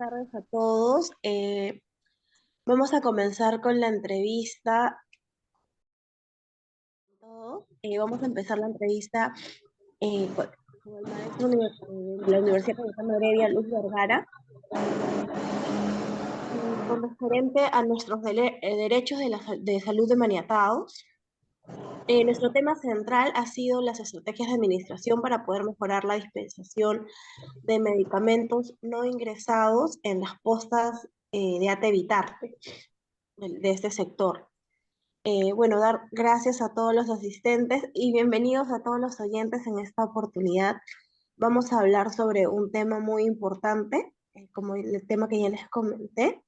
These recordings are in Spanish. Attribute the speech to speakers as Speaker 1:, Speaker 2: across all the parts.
Speaker 1: tardes a todos. Vamos a comenzar con la entrevista. Vamos a empezar la entrevista con el maestro de la Universidad Cayetano Heredia, Luis Vergara, con referente a nuestros derechos de salud de maniatados. Nuestro tema central ha sido las estrategias de administración para poder mejorar la dispensación de medicamentos no ingresados en las postas de ATE Evitarte de este sector. Bueno, dar gracias a todos los asistentes y bienvenidos a todos los oyentes en esta oportunidad. Vamos a hablar sobre un tema muy importante, como el tema que ya les comenté.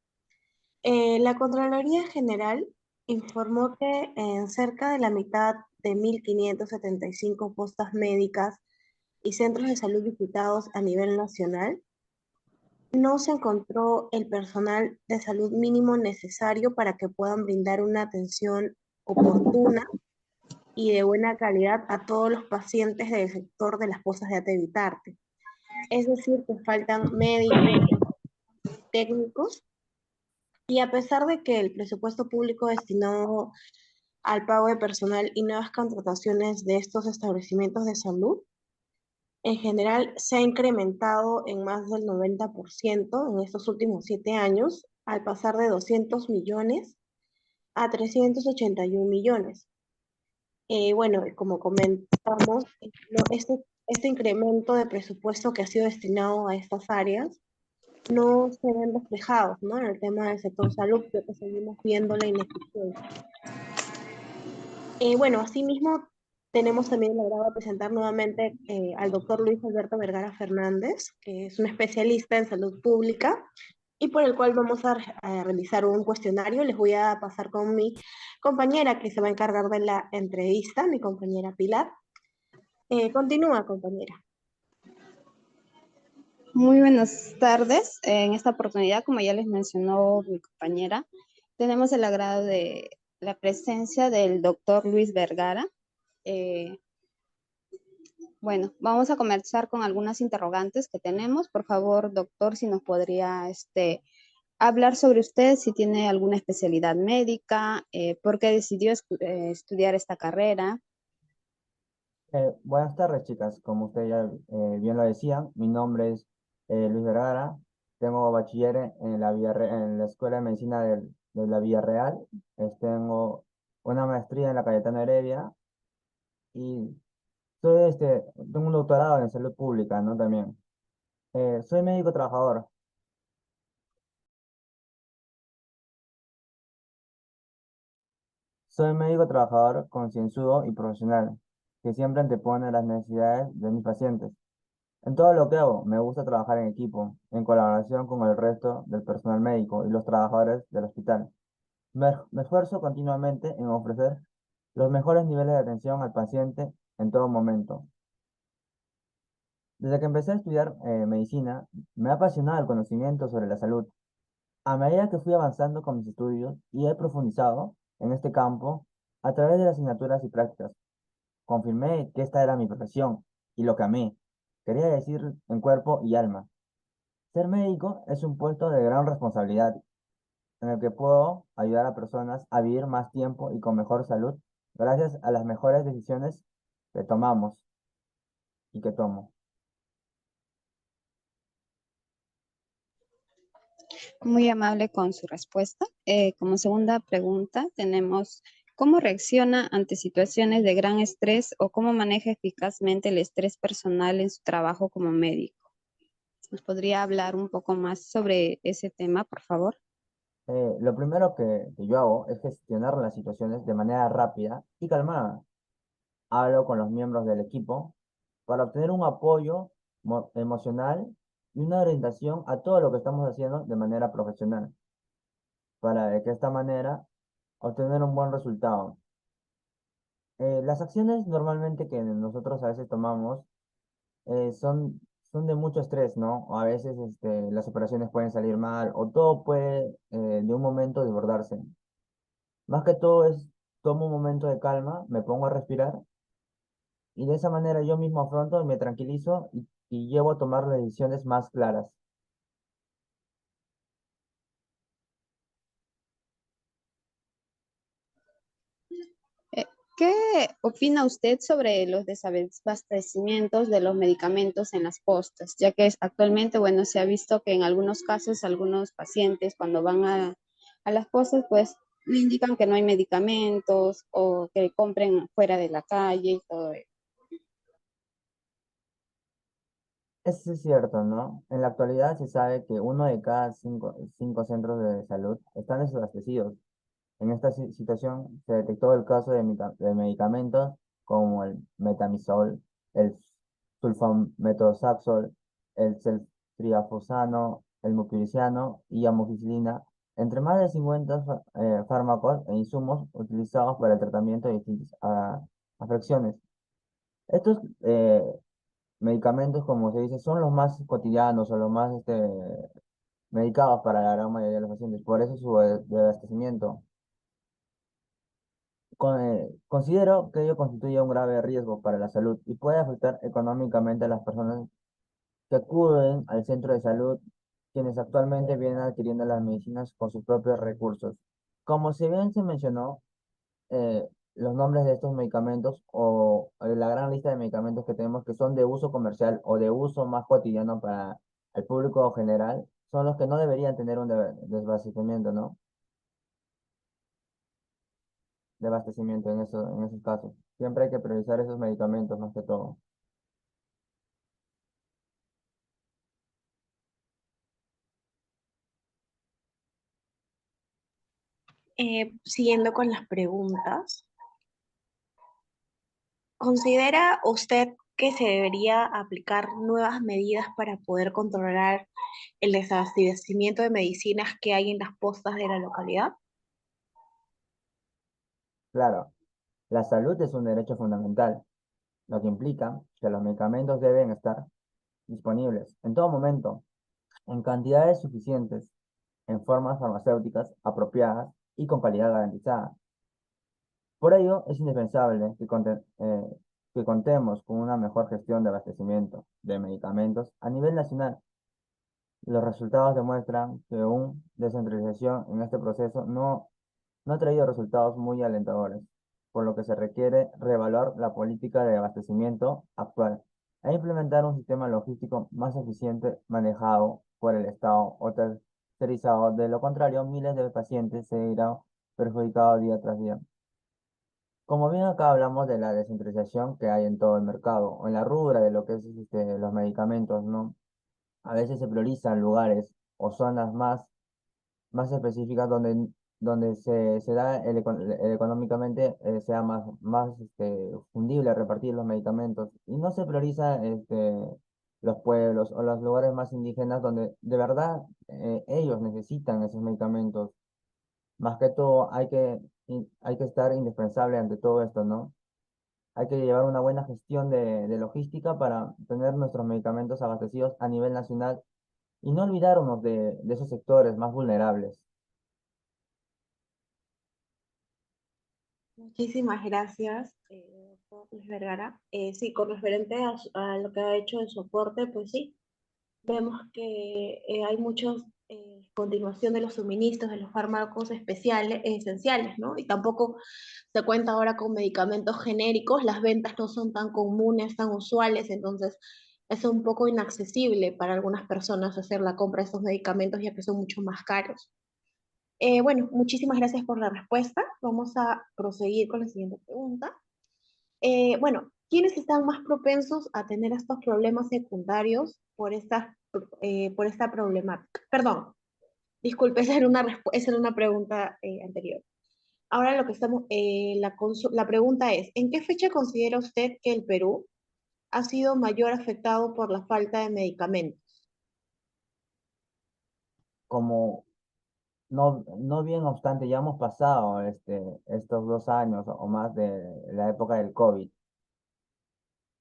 Speaker 1: La Contraloría General informó que en cerca de la mitad de 1.575 postas médicas y centros de salud visitados a nivel nacional, no se encontró el personal de salud mínimo necesario para que puedan brindar una atención oportuna y de buena calidad a todos los pacientes del sector de las postas de Atevitarte. Es decir, que faltan médicos y técnicos, y a pesar de que el presupuesto público destinado al pago de personal y nuevas contrataciones de estos establecimientos de salud, en general se ha incrementado en más del 90% en estos últimos 7 años, al pasar de 200 millones a 381 millones. Bueno, como comentamos, este incremento de presupuesto que ha sido destinado a estas áreas no se ven reflejados, ¿no? En el tema del sector salud, porque seguimos viendo la ineficiencia. Bueno, asimismo, tenemos también el agrado de presentar nuevamente al doctor Luis Alberto Vergara Fernández, que es un especialista en salud pública y por el cual vamos a realizar un cuestionario. Les voy a pasar con mi compañera que se va a encargar de la entrevista, mi compañera Pilar. Continúa, compañera.
Speaker 2: Muy buenas tardes. En esta oportunidad, como ya les mencionó mi compañera, tenemos el agrado de la presencia del doctor Luis Vergara. Bueno, vamos a comenzar con algunas interrogantes que tenemos. Por favor, doctor, si nos podría hablar sobre usted, si tiene alguna especialidad médica, por qué decidió estudiar esta carrera.
Speaker 3: Buenas tardes, chicas. Como usted ya bien lo decía, mi nombre es Luis Vergara. Tengo bachiller en la Escuela de Medicina de la Villarreal. Tengo una maestría en la Cayetano Heredia y tengo un doctorado en salud pública, ¿no? También. Soy médico trabajador. Soy médico trabajador concienzudo y profesional, que siempre antepone las necesidades de mis pacientes. En todo lo que hago, me gusta trabajar en equipo, en colaboración con el resto del personal médico y los trabajadores del hospital. Me esfuerzo continuamente en ofrecer los mejores niveles de atención al paciente en todo momento. Desde que empecé a estudiar medicina, me ha apasionado el conocimiento sobre la salud. A medida que fui avanzando con mis estudios y he profundizado en este campo a través de las asignaturas y prácticas, confirmé que esta era mi profesión y lo que amé. Quería decir en cuerpo y alma. Ser médico es un puesto de gran responsabilidad en el que puedo ayudar a personas a vivir más tiempo y con mejor salud gracias a las mejores decisiones que tomamos y que tomo.
Speaker 2: Muy amable con su respuesta. Como segunda pregunta tenemos, ¿cómo reacciona ante situaciones de gran estrés o cómo maneja eficazmente el estrés personal en su trabajo como médico? ¿Nos podría hablar un poco más sobre ese tema, por favor?
Speaker 3: Lo primero que yo hago es gestionar las situaciones de manera rápida y calmada. Hablo con los miembros del equipo para obtener un apoyo emocional y una orientación a todo lo que estamos haciendo de manera profesional, para de que esta manera obtener un buen resultado. Las acciones normalmente que nosotros a veces tomamos son de mucho estrés, ¿no? O a veces las operaciones pueden salir mal o todo puede de un momento desbordarse. Más que todo tomo un momento de calma, me pongo a respirar y de esa manera yo mismo afronto y me tranquilizo y llevo a tomar las decisiones más claras.
Speaker 2: ¿Qué opina usted sobre los desabastecimientos de los medicamentos en las postas? Ya que actualmente, bueno, se ha visto que en algunos casos, algunos pacientes cuando van a las postas, pues le indican que no hay medicamentos o que compren fuera de la calle y todo eso.
Speaker 3: Eso es cierto, ¿no? En la actualidad se sabe que uno de cada cinco centros de salud están desabastecidos. En esta situación se detectó el caso de medicamentos como el metamizol, el sulfametoxazol, el ceftriaxona, el mupiriciano y amoxicilina, entre más de 50 fármacos e insumos utilizados para el tratamiento de distintas afecciones. Estos medicamentos, como se dice, son los más cotidianos o los más medicados para la gran mayoría de los pacientes, por eso su desabastecimiento. Considero que ello constituye un grave riesgo para la salud y puede afectar económicamente a las personas que acuden al centro de salud, quienes actualmente vienen adquiriendo las medicinas con sus propios recursos. Como si bien se mencionó, los nombres de estos medicamentos o la gran lista de medicamentos que tenemos que son de uso comercial o de uso más cotidiano para el público general, son los que no deberían tener un desabastecimiento, ¿no? De abastecimiento en esos casos. Siempre hay que priorizar esos medicamentos más que todo.
Speaker 1: Siguiendo con las preguntas, ¿considera usted que se debería aplicar nuevas medidas para poder controlar el desabastecimiento de medicinas que hay en las postas de la localidad?
Speaker 3: Claro, la salud es un derecho fundamental, lo que implica que los medicamentos deben estar disponibles en todo momento, en cantidades suficientes, en formas farmacéuticas apropiadas y con calidad garantizada. Por ello, es indispensable que contemos con una mejor gestión de abastecimiento de medicamentos a nivel nacional. Los resultados demuestran que una descentralización en este proceso no ha traído resultados muy alentadores, por lo que se requiere reevaluar la política de abastecimiento actual e implementar un sistema logístico más eficiente manejado por el Estado o tercerizado. De lo contrario, miles de pacientes se irán perjudicados día tras día. Como bien acá hablamos de la descentralización que hay en todo el mercado, o en la rubra de lo que es los medicamentos, ¿no? A veces se priorizan lugares o zonas más específicas donde se da económicamente sea más fundible repartir los medicamentos y no se prioriza los pueblos o los lugares más indígenas donde de verdad ellos necesitan esos medicamentos. Más que todo hay que estar indispensable ante todo esto, ¿no? Hay que llevar una buena gestión de logística para tener nuestros medicamentos abastecidos a nivel nacional y no olvidarnos de esos sectores más vulnerables.
Speaker 1: Muchísimas gracias, doctor Luis Vergara. Sí, con referente a lo que ha hecho el soporte, pues sí, vemos que hay muchos continuación de los suministros de los fármacos especiales, esenciales, ¿no? Y tampoco se cuenta ahora con medicamentos genéricos, las ventas no son tan comunes, tan usuales, entonces es un poco inaccesible para algunas personas hacer la compra de estos medicamentos ya que son mucho más caros. Bueno, muchísimas gracias por la respuesta. Vamos a proseguir con la siguiente pregunta. Bueno, ¿quiénes están más propensos a tener estos problemas secundarios por esta problemática? Perdón, disculpe, esa era una pregunta anterior. Ahora lo que la pregunta es, ¿en qué fecha considera usted que el Perú ha sido mayor afectado por la falta de medicamentos?
Speaker 3: Como no bien obstante, ya hemos pasado estos 2 años o más de la época del COVID,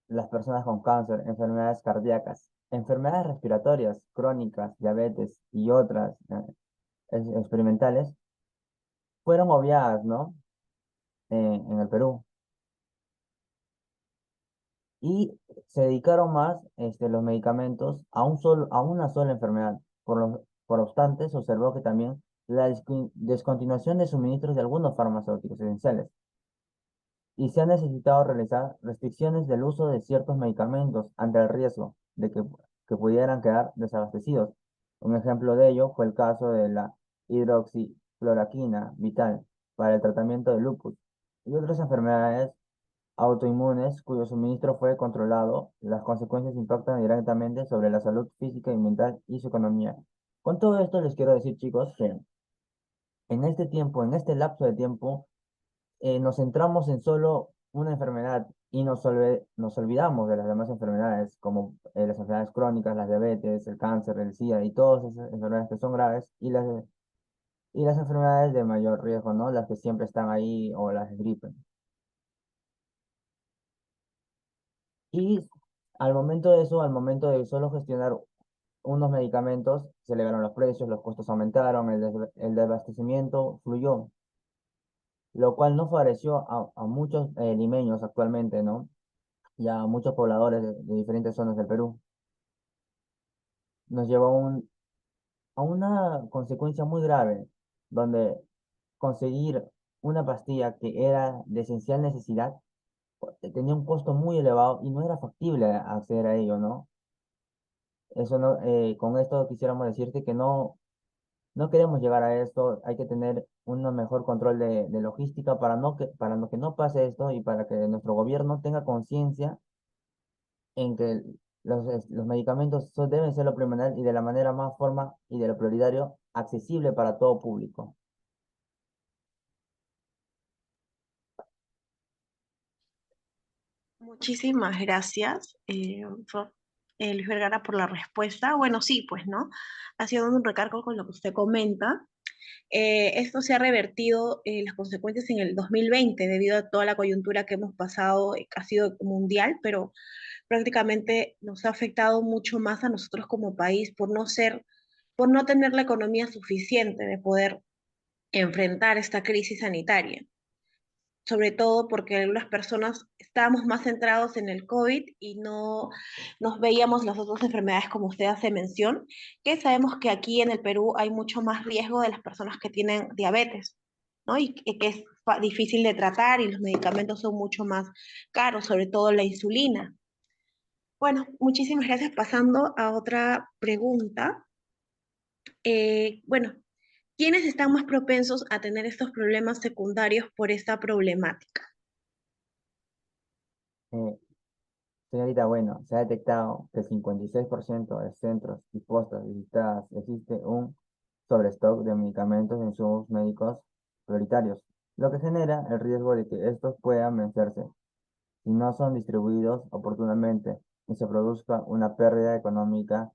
Speaker 3: las personas con cáncer, enfermedades cardíacas, enfermedades respiratorias crónicas, diabetes y otras experimentales, fueron obviadas, ¿no? En el Perú. Y se dedicaron más los medicamentos a una sola enfermedad. Por obstante, se observó que también la descontinuación de suministros de algunos farmacéuticos esenciales. y se ha necesitado realizar restricciones del uso de ciertos medicamentos ante el riesgo de que pudieran quedar desabastecidos. Un ejemplo de ello fue el caso de la hidroxicloroquina vital para el tratamiento de lupus y otras enfermedades autoinmunes cuyo suministro fue controlado. Las consecuencias impactan directamente sobre la salud física y mental y su economía. Con todo esto les quiero decir, chicos, que en este tiempo, en este lapso de tiempo, nos centramos en solo una enfermedad y nos olvidamos de las demás enfermedades, como las enfermedades crónicas, la diabetes, el cáncer, el SIDA y todas esas enfermedades que son graves y las enfermedades de mayor riesgo, ¿no? Las que siempre están ahí o las de gripe. Y al momento de eso, al momento de solo gestionar unos medicamentos, se elevaron los precios, los costos aumentaron, el desabastecimiento fluyó, lo cual no favoreció a muchos limeños actualmente, ¿no? Y a muchos pobladores de diferentes zonas del Perú. Nos llevó a una consecuencia muy grave, donde conseguir una pastilla que era de esencial necesidad tenía un costo muy elevado y no era factible acceder a ello, ¿no? Eso no, con esto quisiéramos decirte que no queremos llegar a esto, hay que tener un mejor control de logística para que no pase esto y para que nuestro gobierno tenga conciencia en que los medicamentos deben ser lo primordial y de la manera más forma y de lo prioritario, accesible para todo público.
Speaker 1: Muchísimas gracias, Luis Vergara, por la respuesta. Bueno, sí, pues, ¿no? Haciendo un recargo con lo que usted comenta, esto se ha revertido las consecuencias en el 2020 debido a toda la coyuntura que hemos pasado, que ha sido mundial, pero prácticamente nos ha afectado mucho más a nosotros como país por no tener la economía suficiente de poder enfrentar esta crisis sanitaria, sobre todo porque algunas personas estábamos más centrados en el COVID y no nos veíamos las otras enfermedades como usted hace mención, que sabemos que aquí en el Perú hay mucho más riesgo de las personas que tienen diabetes, ¿no? Y que es difícil de tratar y los medicamentos son mucho más caros, sobre todo la insulina. Bueno, muchísimas gracias. Pasando a otra pregunta. Bueno, ¿quiénes están más propensos a tener estos problemas secundarios por esta problemática?
Speaker 3: Eh, Señorita, bueno, se ha detectado que el 56% de centros y postas visitadas existe un sobrestock de medicamentos e insumos médicos prioritarios, lo que genera el riesgo de que estos puedan vencerse si no son distribuidos oportunamente y se produzca una pérdida económica.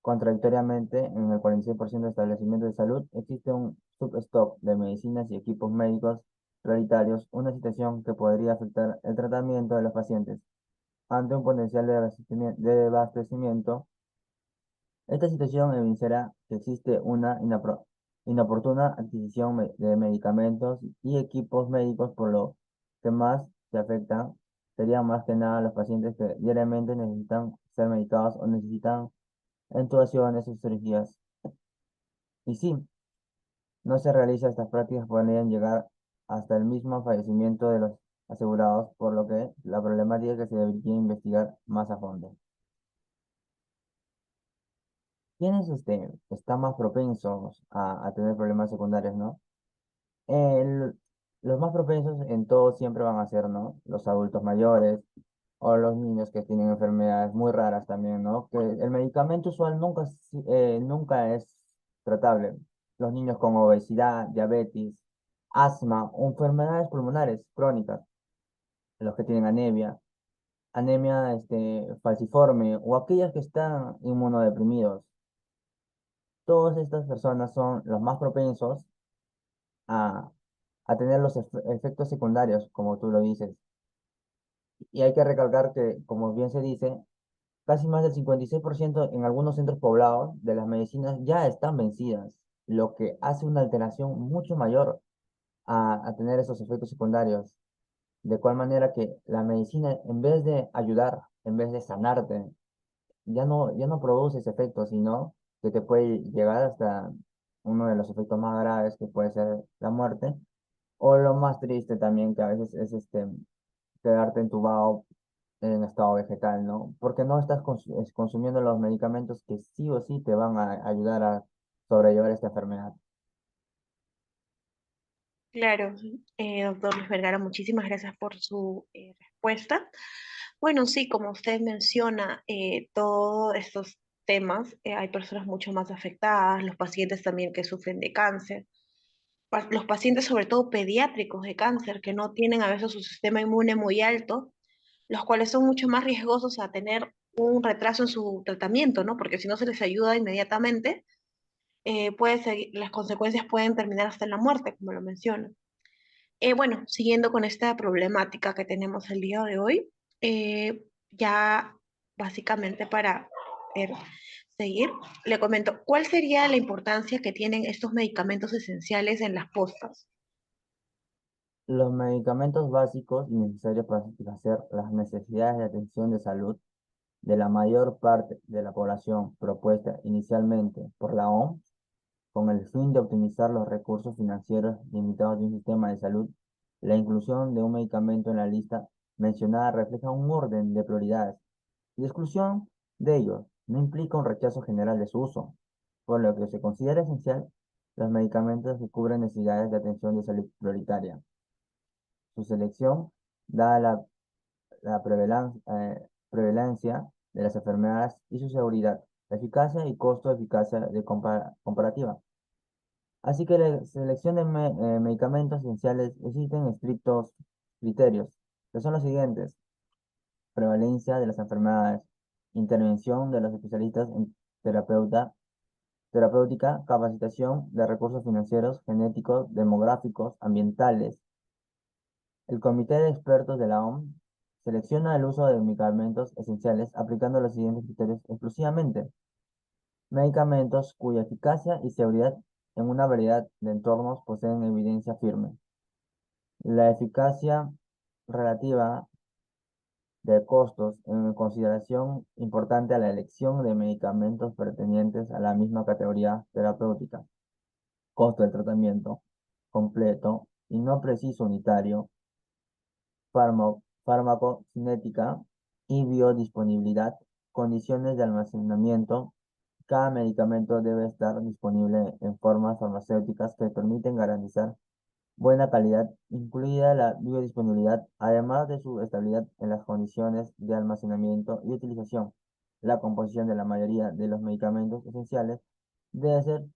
Speaker 3: Contradictoriamente, en el 46% de establecimientos de salud existe un substock de medicinas y equipos médicos prioritarios, una situación que podría afectar el tratamiento de los pacientes. Ante un potencial de abastecimiento, esta situación evidenciará que existe una inoportuna adquisición de medicamentos y equipos médicos, por lo que más se afectan serían más que nada los pacientes que diariamente necesitan ser medicados o necesitan intubaciones o cirugías. Y sí, no se realizan estas prácticas podrían llegar hasta el mismo fallecimiento de los asegurados, por lo que la problemática que se debería investigar más a fondo. ¿Quiénes están más propensos a tener problemas secundarios, no? El- los más propensos en todo siempre van a ser, ¿no? Los adultos mayores o los niños que tienen enfermedades muy raras también, ¿no? Que el medicamento usual nunca es tratable. Los niños con obesidad, diabetes, asma o enfermedades pulmonares crónicas, los que tienen anemia falciforme o aquellos que están inmunodeprimidos. Todas estas personas son los más propensos a, a tener los efectos secundarios, como tú lo dices. Y hay que recalcar que, como bien se dice, casi más del 56% en algunos centros poblados de las medicinas ya están vencidas, lo que hace una alteración mucho mayor a tener esos efectos secundarios. De cual manera que la medicina, en vez de ayudar, en vez de sanarte, ya no produce ese efecto, sino que te puede llegar hasta uno de los efectos más graves, que puede ser la muerte, O lo más triste también, que a veces es quedarte entubado en estado vegetal, ¿no? Porque no estás consumiendo los medicamentos que sí o sí te van a ayudar a sobrellevar esta enfermedad.
Speaker 1: Claro, doctor Luis Vergara, muchísimas gracias por su respuesta. Bueno, sí, como usted menciona, todos estos temas, hay personas mucho más afectadas, los pacientes también que sufren de cáncer, los pacientes sobre todo pediátricos de cáncer que no tienen a veces su sistema inmune muy alto, los cuales son mucho más riesgosos a tener un retraso en su tratamiento, ¿no? Porque si no se les ayuda inmediatamente, las consecuencias pueden terminar hasta en la muerte, como lo menciona. Bueno, siguiendo con esta problemática que tenemos el día de hoy, ya básicamente para eh, seguir, le comento, ¿cuál sería la importancia que tienen estos medicamentos esenciales en las postas?
Speaker 3: Los medicamentos básicos y necesarios para satisfacer las necesidades de atención de salud de la mayor parte de la población propuesta inicialmente por la OMS con el fin de optimizar los recursos financieros limitados de un sistema de salud, la inclusión de un medicamento en la lista mencionada refleja un orden de prioridades y exclusión de ellos no implica un rechazo general de su uso, por lo que se considera esencial los medicamentos que cubren necesidades de atención de salud prioritaria. Su selección, dada la prevalencia de las enfermedades y su seguridad, eficacia y costo-eficacia de comparativa. Así que la selección de medicamentos esenciales existen estrictos criterios, que son los siguientes: prevalencia de las enfermedades, intervención de los especialistas en terapéutica, capacitación de recursos financieros, genéticos, demográficos, ambientales. El Comité de Expertos de la OMS selecciona el uso de medicamentos esenciales aplicando los siguientes criterios exclusivamente: medicamentos cuya eficacia y seguridad en una variedad de entornos poseen evidencia firme. La eficacia relativa de costos en consideración importante a la elección de medicamentos pertenecientes a la misma categoría terapéutica. Costo del tratamiento completo y no preciso unitario, farmacocinética y biodisponibilidad, condiciones de almacenamiento. Cada medicamento debe estar disponible en formas farmacéuticas que permiten garantizar buena calidad, incluida la biodisponibilidad, además de su estabilidad en las condiciones de almacenamiento y utilización. La composición de la mayoría de los medicamentos esenciales debe ser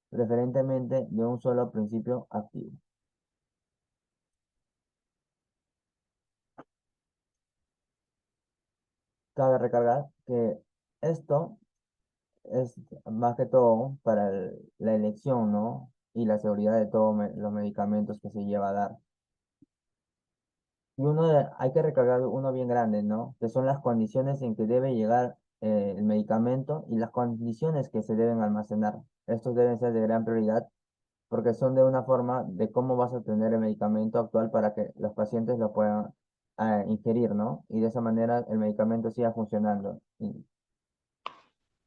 Speaker 3: preferentemente de un solo principio activo. Cabe recargar que esto es más que todo para la elección, ¿no? Y la seguridad de todos los medicamentos que se lleva a dar. Y hay que recargar uno bien grande, ¿no? Que son las condiciones en que debe llegar el medicamento y las condiciones que se deben almacenar. Estos deben ser de gran prioridad porque son de una forma de cómo vas a obtener el medicamento actual para que los pacientes lo puedan ingerir, ¿no? Y de esa manera el medicamento siga funcionando.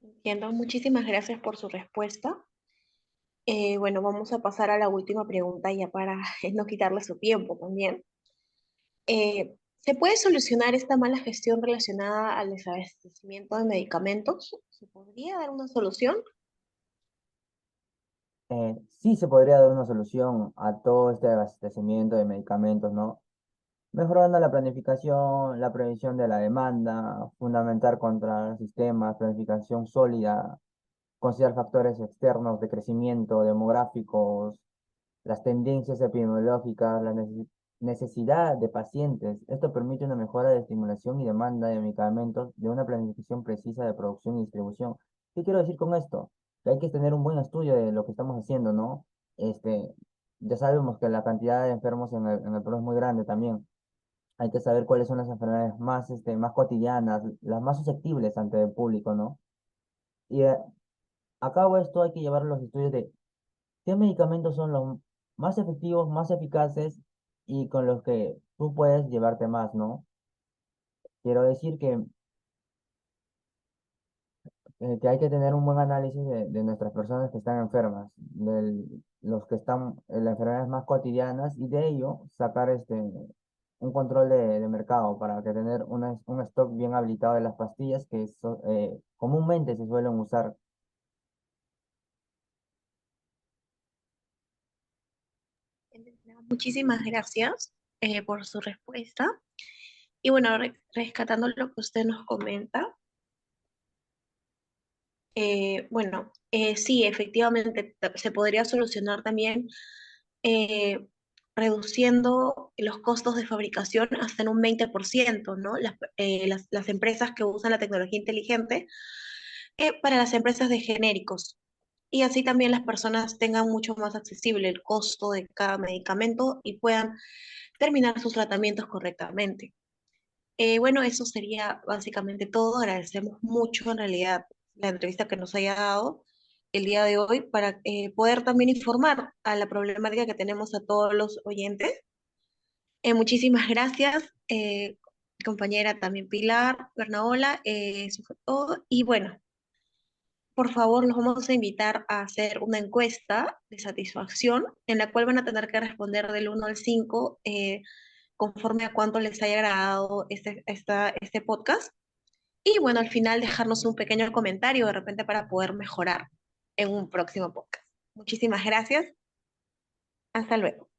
Speaker 1: Entiendo, muchísimas gracias por su respuesta. Bueno, vamos a pasar a la última pregunta ya para no quitarle su tiempo también. ¿Se puede solucionar esta mala gestión relacionada al desabastecimiento de medicamentos? ¿Se podría dar una solución?
Speaker 3: Sí se podría dar una solución a todo este abastecimiento de medicamentos, ¿no? Mejorando la planificación, la prevención de la demanda, fundamentar contra sistemas, planificación sólida, considerar factores externos de crecimiento, demográficos, las tendencias epidemiológicas, la necesidad de pacientes. Esto permite una mejora de estimulación y demanda de medicamentos de una planificación precisa de producción y distribución. ¿Qué quiero decir con esto? Que hay que tener un buen estudio de lo que estamos haciendo, ¿no? Este, ya sabemos que la cantidad de enfermos en el Perú es muy grande también. Hay que saber cuáles son las enfermedades más cotidianas, las más susceptibles ante el público, ¿no? Y a cabo esto hay que llevar los estudios de qué medicamentos son los más efectivos, más eficaces y con los que tú puedes llevarte más, ¿no? Quiero decir que que hay que tener un buen análisis de nuestras personas que están enfermas, de los que están en las enfermedades más cotidianas y de ello sacar un control de mercado para que tener un stock bien habilitado de las pastillas que comúnmente se suelen usar.
Speaker 1: Muchísimas gracias por su respuesta. Y bueno, rescatando lo que usted nos comenta, bueno, sí, efectivamente se podría solucionar también eh, reduciendo los costos de fabricación hasta en un 20%, ¿no? Las empresas que usan la tecnología inteligente para las empresas de genéricos. Y así también las personas tengan mucho más accesible el costo de cada medicamento y puedan terminar sus tratamientos correctamente. Bueno, eso sería básicamente todo. Agradecemos mucho en realidad la entrevista que nos haya dado el día de hoy para poder también informar a la problemática que tenemos a todos los oyentes. Muchísimas gracias, compañera también Pilar, Bernaola, eso fue todo. Y bueno, por favor, los vamos a invitar a hacer una encuesta de satisfacción en la cual van a tener que responder del 1 al 5 conforme a cuánto les haya agradado este podcast. Y bueno, al final dejarnos un pequeño comentario de repente para poder mejorar en un próximo podcast. Muchísimas gracias. Hasta luego.